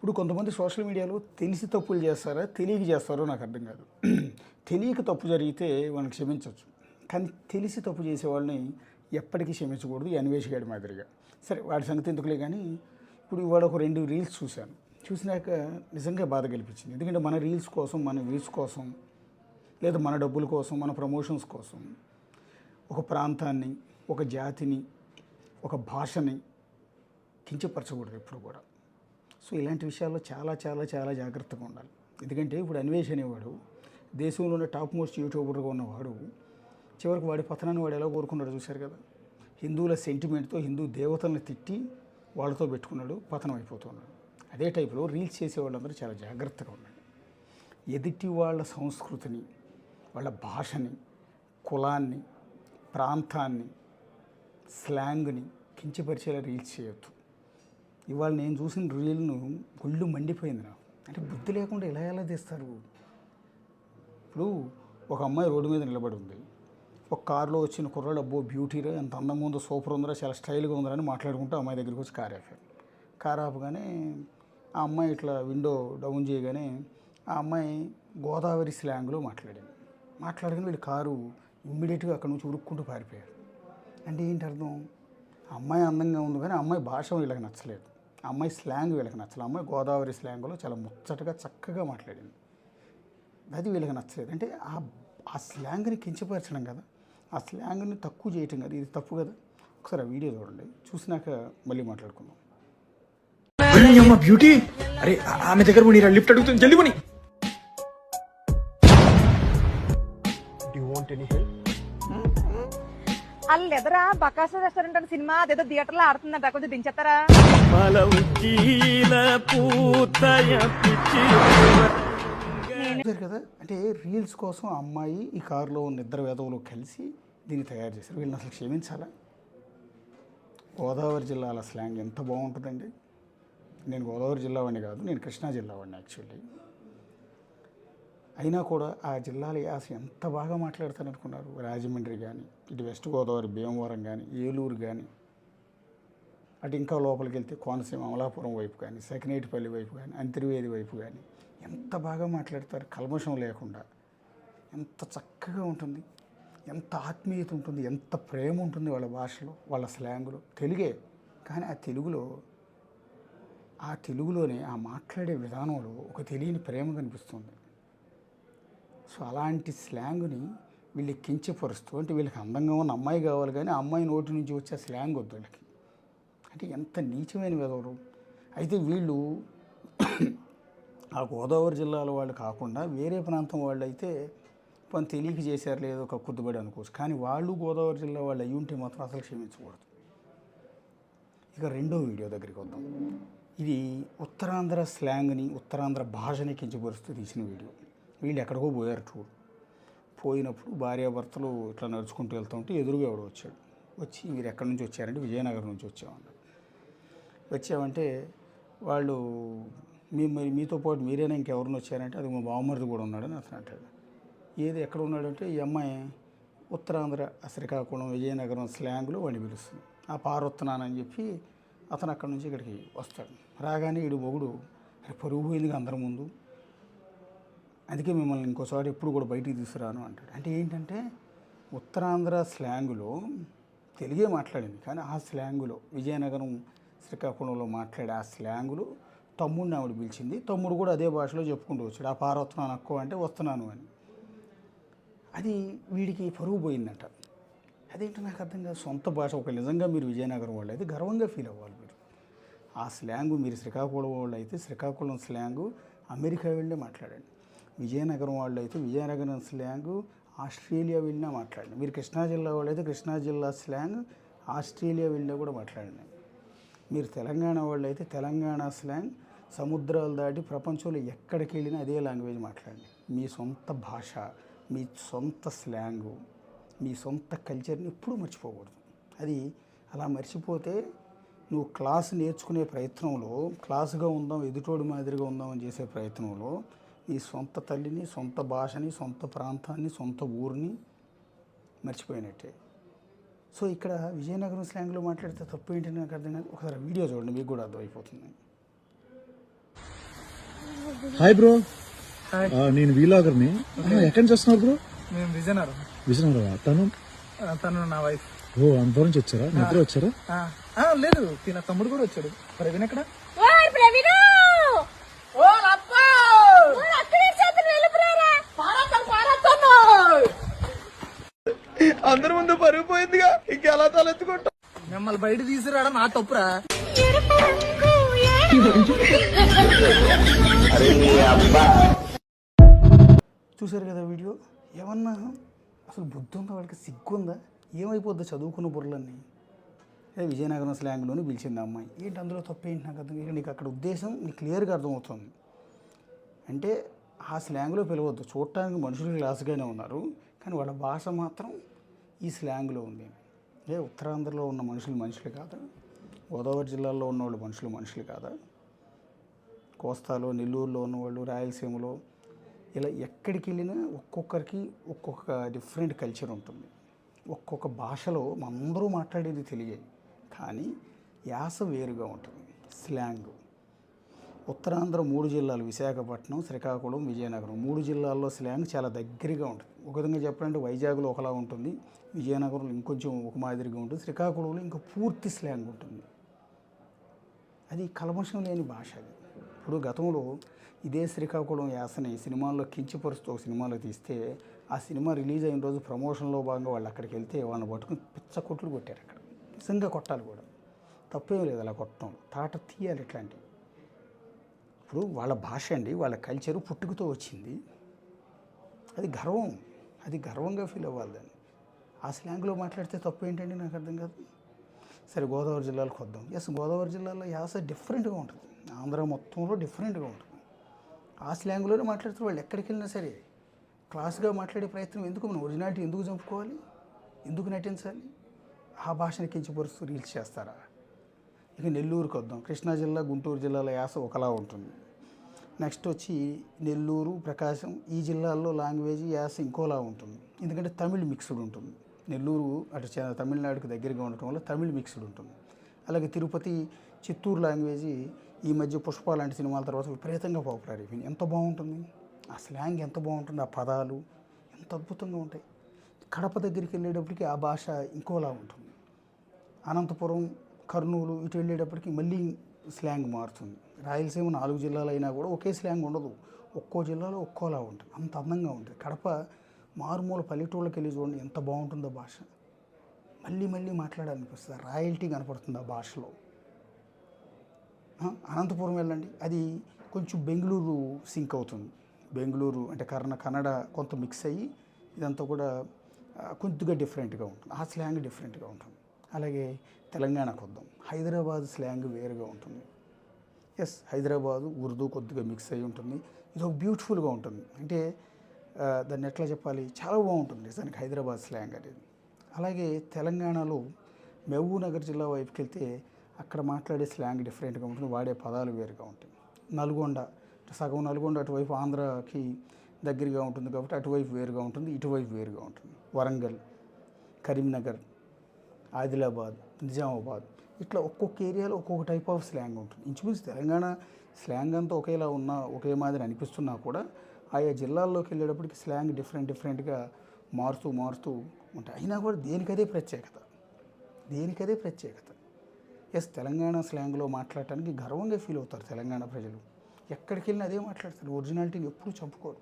ఇప్పుడు కొంతమంది సోషల్ మీడియాలో తెలిసి తప్పులు చేస్తారా తెలియక చేస్తారో నాకు అర్థం కాదు. తెలియక తప్పు జరిగితే వాళ్ళని క్షమించవచ్చు, కానీ తెలిసి తప్పు చేసే వాళ్ళని ఎప్పటికీ క్షమించకూడదు. ఈ అన్వేష్ గారి మాదిరిగా. సరే వాడి సంగతి ఎందుకులే, కానీ ఇప్పుడు ఇవాళ ఒక 2 రీల్స్ చూశాను. చూసినాక నిజంగా బాధ కల్పించింది. ఎందుకంటే మన రీల్స్ కోసం, మన వ్యూస్ కోసం, లేదా మన డబ్బుల కోసం, మన ప్రమోషన్స్ కోసం ఒక ప్రాంతాన్ని, ఒక జాతిని, ఒక భాషని కించపరచకూడదు ఎప్పుడు కూడా. సో ఇలాంటి విషయాల్లో చాలా చాలా చాలా జాగ్రత్తగా ఉండాలి. ఎందుకంటే ఇప్పుడు అన్వేష్ అనేవాడు దేశంలోనే టాప్ మోస్ట్ యూట్యూబర్గా ఉన్నవాడు చివరికి వాడి పతనాన్ని వాడు ఎలా కోరుకున్నాడు చూశారు కదా. హిందువుల సెంటిమెంట్తో హిందూ దేవతలను తిట్టి వాళ్ళతో పెట్టుకున్నాడు, పతనం అయిపోతున్నాడు. అదే టైపులో రీల్స్ చేసే వాళ్ళందరూ చాలా జాగ్రత్తగా ఉండండి. ఎదుటి వాళ్ళ సంస్కృతిని, వాళ్ళ భాషని, కులాన్ని, ప్రాంతాన్ని, స్లాంగ్ని కించపరిచేలా రీల్స్ చేయొద్దు. ఇవాళ నేను చూసిన రీల్ను ఒళ్ళు మండిపోయింది నాకు. అంటే బుద్ధి లేకుండా ఎలా తీస్తారు. ఇప్పుడు ఒక అమ్మాయి రోడ్డు మీద నిలబడి ఉంది, ఒక కారులో వచ్చిన కుర్రాడు అబ్బో బ్యూటీరా, ఎంత అందంగా ఉందో, సూపర్ ఉందరా, చాలా స్టైల్గా ఉందరా అని మాట్లాడుకుంటూ అమ్మాయి దగ్గరికి వచ్చి కారు ఆపారు. కారు ఆపగానే ఆ అమ్మాయి ఇట్లా విండో డౌన్ చేయగానే ఆ అమ్మాయి గోదావరి స్లాంగ్లో మాట్లాడగానే వీళ్ళు కారు ఇమ్మీడియట్గా అక్కడ నుంచి ఉరుక్కుంటూ పారిపోయారు. అంటే ఏంటి అర్థం? ఆ అమ్మాయి అందంగా ఉంది కానీ ఆ అమ్మాయి భాష వీళ్ళకి నచ్చలేదు, ఆ అమ్మాయి స్లాంగ్ వీళ్ళకి నచ్చలేదు. అమ్మాయి గోదావరి స్లాంగ్లో చాలా ముచ్చటగా చక్కగా మాట్లాడింది, అది వీళ్ళకి నచ్చలేదు. అంటే ఆ స్లాంగ్ని కించపరచడం కదా, ఆ స్లాంగ్ని తక్కువ చేయటం కదా, ఇది తప్పు కదా. ఒకసారి ఆ వీడియో చూడండి, చూసినాక మళ్ళీ మాట్లాడుకుందాం. బ్యూటీ, అరే ఆమె దగ్గర పోనీ, లిఫ్ట్ అడుగుతుంది, జల్ది పోనీ. అల్లెదరా బకాసు రెస్టారెంట్ అని సినిమా అదేదో థియేటర్ లో ఆడుతుందంట, కొంచెం దించేస్తారా? కదా అంటే రీల్స్ కోసం ఆ అమ్మాయి ఈ కారులో ఉన్న ఇద్దరు వేదవులు కలిసి దీన్ని తయారు చేశారు. వీళ్ళని అసలు క్షమించాలా? గోదావరి జిల్లాల స్లాంగ్ ఎంత బాగుంటుందండి. నేను గోదావరి జిల్లా వాడిని కాదు, నేను కృష్ణా జిల్లా వాడిని యాక్చువల్లీ. అయినా కూడా ఆ జిల్లాల యాస ఎంత బాగా మాట్లాడతారనుకున్నారు. రాజమండ్రి కానీ, ఇటు వెస్ట్ గోదావరి భీమవరం కానీ, ఏలూరు కానీ, అటు ఇంకా లోపలికి వెళ్తే కోనసీమ అమలాపురం వైపు కానీ, సకినేటిపల్లి వైపు కానీ, అంతర్వేది వైపు కానీ ఎంత బాగా మాట్లాడతారు. కల్మషం లేకుండా ఎంత చక్కగా ఉంటుంది, ఎంత ఆత్మీయత ఉంటుంది, ఎంత ప్రేమ ఉంటుంది వాళ్ళ భాషలో, వాళ్ళ స్లాంగ్లో. తెలుగే కానీ ఆ తెలుగులోనే ఆ మాట్లాడే విధానంలో ఒక తెలియని ప్రేమ కనిపిస్తుంది. సో అలాంటి స్లాంగ్ని వీళ్ళు కించపరుస్తూ, అంటే వీళ్ళకి అందంగా ఉన్న అమ్మాయి కావాలి కానీ ఆ అమ్మాయి నోటి నుంచి వచ్చే స్లాంగ్ వద్దు వీళ్ళకి. అంటే ఎంత నీచమైన వెదవరు. అయితే వీళ్ళు ఆ గోదావరి జిల్లాల వాళ్ళు కాకుండా వేరే ప్రాంతం వాళ్ళు అయితే పని తెలియక చేశారు లేదో ఒక కుద్దుబడి అనుకోవచ్చు, కానీ వాళ్ళు గోదావరి జిల్లా వాళ్ళు అయ్యి ఉంటే మాత్రం అసలు క్షమించకూడదు. ఇక రెండో వీడియో దగ్గరికి వద్దాం. ఇది ఉత్తరాంధ్ర స్లాంగ్ని, ఉత్తరాంధ్ర భాషని కించపరుస్తూ తీసిన వీడియో. వీళ్ళు ఎక్కడికో పోయారు టూర్. పోయినప్పుడు భార్యాభర్తలు ఇట్లా నడుచుకుంటూ వెళ్తూ ఉంటే ఎదురుగా ఎవడో వచ్చాడు. వచ్చి మీరు ఎక్కడి నుంచి వచ్చారంటే విజయనగరం నుంచి వచ్చామన్నారు. వచ్చామంటే వాళ్ళు మీతో పాటు మీరేనా ఇంకెవరిని వచ్చారంటే అది మా బావమరిది కూడా ఉన్నాడని అతను అంటాడు. ఏది ఎక్కడ ఉన్నాడంటే ఈ అమ్మాయి ఉత్తరాంధ్ర శ్రీకాకుళం విజయనగరం స్లాంగ్లో వాడిని పిలుస్తుంది. ఆ పారొత్తున్నానని చెప్పి అతను అక్కడి నుంచి ఇక్కడికి వస్తాడు. రాగానే వీడు మొగుడు పరుగు పోయిందిగా అందరి ముందు, అందుకే మిమ్మల్ని ఇంకోసారి ఎప్పుడు కూడా బయటికి తీసుకురాను అంటాడు. అంటే ఏంటంటే ఉత్తరాంధ్ర స్లాంగులో తెలుగే మాట్లాడింది, కానీ ఆ స్లాంగులో విజయనగరం శ్రీకాకుళంలో మాట్లాడే ఆ స్లాంగులో తమ్ముడిని ఆవిడ పిలిచింది. తమ్ముడు కూడా అదే భాషలో చెప్పుకుంటూ వచ్చాడు, ఆ పారొస్తున్నాను అక్కో అంటే వస్తున్నాను అని. అది వీడికి పరుగు పోయిందంట. అదేంటో నాకు అర్థం కాదు. సొంత భాష ఒక నిజంగా మీరు విజయనగరం వాళ్ళు అయితే గర్వంగా ఫీల్ అవ్వాలి మీరు. ఆ స్లాంగు మీరు శ్రీకాకుళం వాళ్ళు అయితే శ్రీకాకుళం స్లాంగు అమెరికా వెళ్ళే మాట్లాడండి. విజయనగరం వాళ్ళు అయితే విజయనగరం స్లాంగు ఆస్ట్రేలియా వెళ్ళినా మాట్లాడండి. మీరు కృష్ణా జిల్లా వాళ్ళు అయితే కృష్ణా జిల్లా స్లాంగ్ ఆస్ట్రేలియా వెళ్ళినా కూడా మాట్లాడండి. మీరు తెలంగాణ వాళ్ళు అయితే తెలంగాణ స్లాంగ్ సముద్రాలు దాటి ప్రపంచంలో ఎక్కడికి వెళ్ళినా అదే లాంగ్వేజ్ మాట్లాడండి. మీ సొంత భాష, మీ సొంత స్లాంగు, మీ సొంత కల్చర్ని ఎప్పుడూ మర్చిపోకూడదు. అది అలా మర్చిపోతే నువ్వు క్లాస్ నేర్చుకునే ప్రయత్నంలో, క్లాసుగా ఉందాం, ఎదుటోడి మాదిరిగా ఉందాం అని చేసే ప్రయత్నంలో నీ సొంత తల్లిని, సొంత భాషని, సొంత ప్రాంతాన్ని, సొంత ఊరిని మర్చిపోయినట్టే. సో ఇక్కడ విజయనగరం స్లాంగ్లో మాట్లాడితే తప్పు ఏంటని నాకు అర్థం కాదు. ఒకసారి వీడియో చూడండి, మీకు కూడా అర్థమైపోతుంది. హాయ్ బ్రో, నేను వీలాగర్ని. ఎక్కడి నుంచి వస్తున్నారు బ్రో? మేము విజయనగరం. విజయనగరం. తను నా వైఫ్. ఓ, అంత నుంచి వచ్చారా? నిద్ర వచ్చారా? లేదు, తిన తమ్ముడు కూడా వచ్చాడు. ప్రవీణ్ ఎక్కడ? అందరి ముందు పరుగు పోయిందిగా, ఇంకెలా తలెత్తుకుంటా? మిమ్మల్ని బయట తీసుకురావడం నా తప్పురా. చూసారు కదా వీడియో? ఏమన్నా అసలు బుద్ధి ఉందా వాళ్ళకి? సిగ్గుందా? ఏమైపోద్ది చదువుకున్న బుర్రలన్నీ? అదే విజయనగరం స్లాంగ్లోనే పిలిచింది అమ్మాయి. ఏంటి అందులో తప్పేంటి నాకు అర్థం కాదు. నీకు అక్కడ ఉద్దేశం నీకు క్లియర్గా అర్థమవుతుంది. అంటే ఆ స్లాంగ్లో పిలవద్దు. చూడటానికి మనుషులు క్లాస్గానే ఉన్నారు, కానీ వాళ్ళ భాష మాత్రం ఈ స్లాంగ్లో ఉంది. ఉత్తరాంధ్రలో ఉన్న మనుషులు కాదా? గోదావరి జిల్లాలో ఉన్నవాళ్ళు మనుషులు కాదా? కోస్తాలో, నెల్లూరులో ఉన్నవాళ్ళు, రాయలసీమలో, ఇలా ఎక్కడికి వెళ్ళినా ఒక్కొక్కరికి ఒక్కొక్క డిఫరెంట్ కల్చర్ ఉంటుంది. ఒక్కొక్క భాషలో మనందరూ మాట్లాడేది తెలియదు, కానీ యాస వేరుగా ఉంటుంది. స్లాంగ్ ఉత్తరాంధ్ర 3 జిల్లాలు, విశాఖపట్నం, శ్రీకాకుళం, విజయనగరం, 3 జిల్లాల్లో స్లాంగ్ చాలా దగ్గరగా ఉంటుంది. ఒక విధంగా చెప్పాలంటే వైజాగ్లో ఒకలా ఉంటుంది, విజయనగరంలో ఇంకొంచెం ఒక మాదిరిగా ఉంటుంది, శ్రీకాకుళంలో ఇంకా పూర్తి స్లాంగ్ ఉంటుంది. అది కల్మషం లేని భాష. అది ఇప్పుడు గతంలో ఇదే శ్రీకాకుళం యాసని సినిమాల్లో కించపరుస్తూ ఒక సినిమాలో తీస్తే, ఆ సినిమా రిలీజ్ అయిన రోజు ప్రమోషన్లో భాగంగా వాళ్ళు అక్కడికి వెళ్తే వాళ్ళని పట్టుకుని పిచ్చ కొట్లు కొట్టారు. అక్కడ నిజంగా కొట్టాలి కూడా, తప్పేం లేదు అలా కొట్టడం, తాట తీయాలి ఇట్లాంటివి. ఇప్పుడు వాళ్ళ భాష అండి, వాళ్ళ కల్చరు పుట్టుకతో వచ్చింది. అది గర్వం, అది గర్వంగా ఫీల్ అవ్వాలి దాన్ని. ఆ స్లాంగ్లో మాట్లాడితే తప్పు ఏంటండి నాకు అర్థం కాదు. సరే, గోదావరి జిల్లాలకు వద్దాం. గోదావరి జిల్లాలో యాస డిఫరెంట్గా ఉంటుంది, ఆంధ్ర మొత్తంలో డిఫరెంట్గా ఉంటుంది. ఆ స్లాంగ్లోనే మాట్లాడుతూ వాళ్ళు ఎక్కడికి వెళ్ళినా సరే క్లాస్గా మాట్లాడే ప్రయత్నం ఎందుకు? మనం ఒరిజినాలిటీ ఎందుకు చంపుకోవాలి? ఎందుకు నటించాలి? ఆ భాషని కించపరుస్తూ రీల్స్ చేస్తారా? ఇక నెల్లూరుకి వద్దాం. కృష్ణా జిల్లా, గుంటూరు జిల్లాల యాస ఒకలా ఉంటుంది. నెక్స్ట్ వచ్చి నెల్లూరు, ప్రకాశం, ఈ జిల్లాల్లో లాంగ్వేజ్ యాస ఇంకోలా ఉంటుంది. ఎందుకంటే తమిళ్ మిక్స్డ్ ఉంటుంది. నెల్లూరు అటు తమిళనాడుకి దగ్గరగా ఉండటం వల్ల తమిళ్ మిక్స్డ్ ఉంటుంది. అలాగే తిరుపతి, చిత్తూరు లాంగ్వేజ్ ఈ మధ్య పుష్ప లాంటి సినిమాల తర్వాత విపరీతంగా పాపులర్ అయిపోయింది. ఎంత బాగుంటుంది ఆ స్లాంగ్, ఎంత బాగుంటుంది, ఆ పదాలు ఎంత అద్భుతంగా ఉంటాయి. కడప దగ్గరికి వెళ్ళేటప్పటికి ఆ భాష ఇంకోలా ఉంటుంది. అనంతపురం, కర్నూలు ఇటు వెళ్ళేటప్పటికి మళ్ళీ స్లాంగ్ మారుతుంది. రాయలసీమ 4 జిల్లాలు అయినా కూడా ఒకే స్లాంగ్ ఉండదు, ఒక్కో జిల్లాలో ఒక్కోలా ఉంటుంది. అంత అందంగా ఉంటుంది. కడప మారుమూల పల్లెటూళ్ళకి వెళ్ళి చూడండి ఎంత బాగుంటుందో భాష. మళ్ళీ మళ్ళీ మాట్లాడాలనిపిస్తుంది, రాయల్టీ కనపడుతుంది ఆ భాషలో. అనంతపురం వెళ్ళండి, అది కొంచెం బెంగళూరు సింక్ అవుతుంది. బెంగళూరు అంటే కన్నడ కొంత మిక్స్ అయ్యి ఇదంతా కూడా కొద్దిగా డిఫరెంట్గా ఉంటుంది. ఆ స్లాంగ్ డిఫరెంట్గా ఉంటుంది. అలాగే తెలంగాణకు వద్దాం. హైదరాబాద్ స్లాంగ్ వేరుగా ఉంటుంది. హైదరాబాదు ఉర్దూ కొద్దిగా మిక్స్ అయ్యి ఉంటుంది. ఇది ఒక బ్యూటిఫుల్గా ఉంటుంది. అంటే దాన్ని ఎట్లా చెప్పాలి, చాలా బాగుంటుంది నిజానికి హైదరాబాద్ స్లాంగ్ అనేది. అలాగే తెలంగాణలో మహబూబ్ నగర్ జిల్లా వైపుకి వెళ్తే అక్కడ మాట్లాడే స్లాంగ్ డిఫరెంట్గా ఉంటుంది, వాడే పదాలు వేరుగా ఉంటాయి. నల్గొండ, సగం నల్గొండ అటువైపు ఆంధ్రాకి దగ్గరగా ఉంటుంది కాబట్టి అటువైపు వేరుగా ఉంటుంది, ఇటువైపు వేరుగా ఉంటుంది. వరంగల్, కరీంనగర్, ఆదిలాబాద్, నిజామాబాద్, ఇట్లా ఒక్కొక్క ఏరియాలో ఒక్కొక్క టైప్ ఆఫ్ స్లాంగ్ ఉంటుంది. ఇంచుమించు తెలంగాణ స్లాంగ్ అంతా ఒకేలా ఉన్నా, ఒకే మాదిరి అనిపిస్తున్నా కూడా ఆయా జిల్లాల్లోకి వెళ్ళేటప్పటికి స్లాంగ్ డిఫరెంట్గా మారుతూ ఉంటాయి. అయినా కూడా దేనికదే ప్రత్యేకత. తెలంగాణ స్లాంగ్లో మాట్లాడటానికి గర్వంగా ఫీల్ అవుతారు తెలంగాణ ప్రజలు. ఎక్కడికి వెళ్ళినా అదే మాట్లాడతారు, ఒరిజినాలిటీని ఎప్పుడూ చంపుకోరు.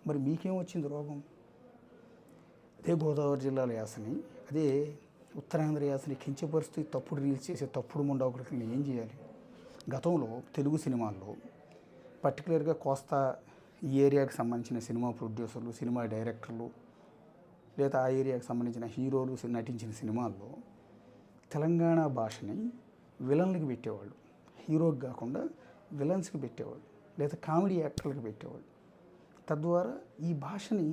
మరి మీకేం వచ్చింది రోగం? అదే గోదావరి జిల్లాల యాసని, అదే ఉత్తరాంధ్ర యాసని కించపరుస్తూ తప్పుడు రీల్స్ చేసే తప్పుడు ముండవకులకి ఏం చేయాలి? గతంలో తెలుగు సినిమాల్లో పర్టికులర్గా కోస్తా ఈ ఏరియాకి సంబంధించిన సినిమా ప్రొడ్యూసర్లు, సినిమా డైరెక్టర్లు, లేదా ఆ ఏరియాకి సంబంధించిన హీరోలు నటించిన సినిమాల్లో తెలంగాణ భాషని విలన్లకి పెట్టేవాళ్ళు, హీరోకి కాకుండా విలన్స్కి పెట్టేవాళ్ళు, లేదా కామెడీ యాక్టర్లకు పెట్టేవాళ్ళు. తద్వారా ఈ భాషని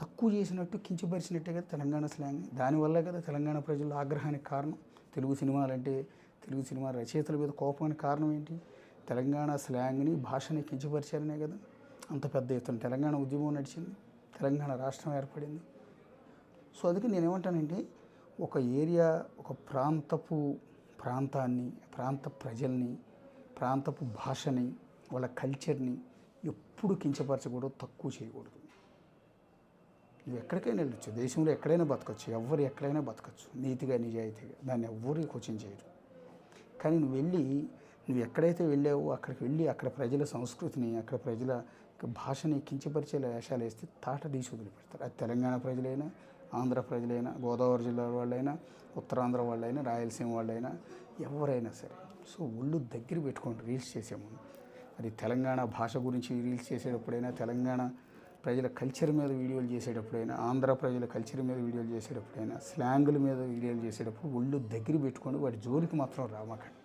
తక్కువ చేసినట్టు, కించపరిచినట్టే కదా తెలంగాణ స్లాంగ్. దానివల్ల కదా తెలంగాణ ప్రజల ఆగ్రహానికి కారణం. తెలుగు సినిమాలంటే, తెలుగు సినిమా రచయితల మీద కోపానికి కారణం ఏంటి? తెలంగాణ స్లాంగ్ని, భాషని కించపరిచారనే కదా అంత పెద్ద ఎత్తున తెలంగాణ ఉద్యమం నడిచింది, తెలంగాణ రాష్ట్రం ఏర్పడింది. సో అందుకే నేనేమంటానంటే, ఒక ఏరియా, ఒక ప్రాంతాన్ని, ప్రాంత ప్రజల్ని, ప్రాంతపు భాషని, వాళ్ళ కల్చర్ని ఎప్పుడు కించపరచకూడదు, తక్కువ చేయకూడదు. నువ్వు ఎక్కడికైనా వెళ్ళొచ్చు, దేశంలో ఎక్కడైనా బతకచ్చు, ఎవరు ఎక్కడైనా బతకచ్చు నీతిగా నిజాయితీగా, దాన్ని ఎవ్వరూ క్వశ్చన్ చేయరు. కానీ నువ్వు ఎక్కడైతే వెళ్ళావో అక్కడికి వెళ్ళి అక్కడ ప్రజల సంస్కృతిని, అక్కడ ప్రజల భాషని కించపరిచే వేషాలు వేస్తే తాట తీసి వదిలిపెడతారు. అది తెలంగాణ ప్రజలైనా, ఆంధ్ర ప్రజలైనా, గోదావరి జిల్లా వాళ్ళైనా, ఉత్తరాంధ్ర వాళ్ళైనా, రాయలసీమ వాళ్ళైనా, ఎవరైనా సరే. సో ఒళ్ళు దగ్గర పెట్టుకోండి రీల్స్ చేసే ముందు. అది తెలంగాణ భాష గురించి రీల్స్ చేసేటప్పుడైనా, తెలంగాణ ప్రజల కల్చర్ మీద వీడియోలు చేసేటప్పుడైనా, ఆంధ్ర ప్రజల కల్చర్ మీద వీడియోలు చేసేటప్పుడైనా, స్లాంగుల మీద వీడియోలు చేసేటప్పుడు ఒళ్ళు దగ్గర పెట్టుకొని వాటి జోలికి మాత్రం రామాకండి.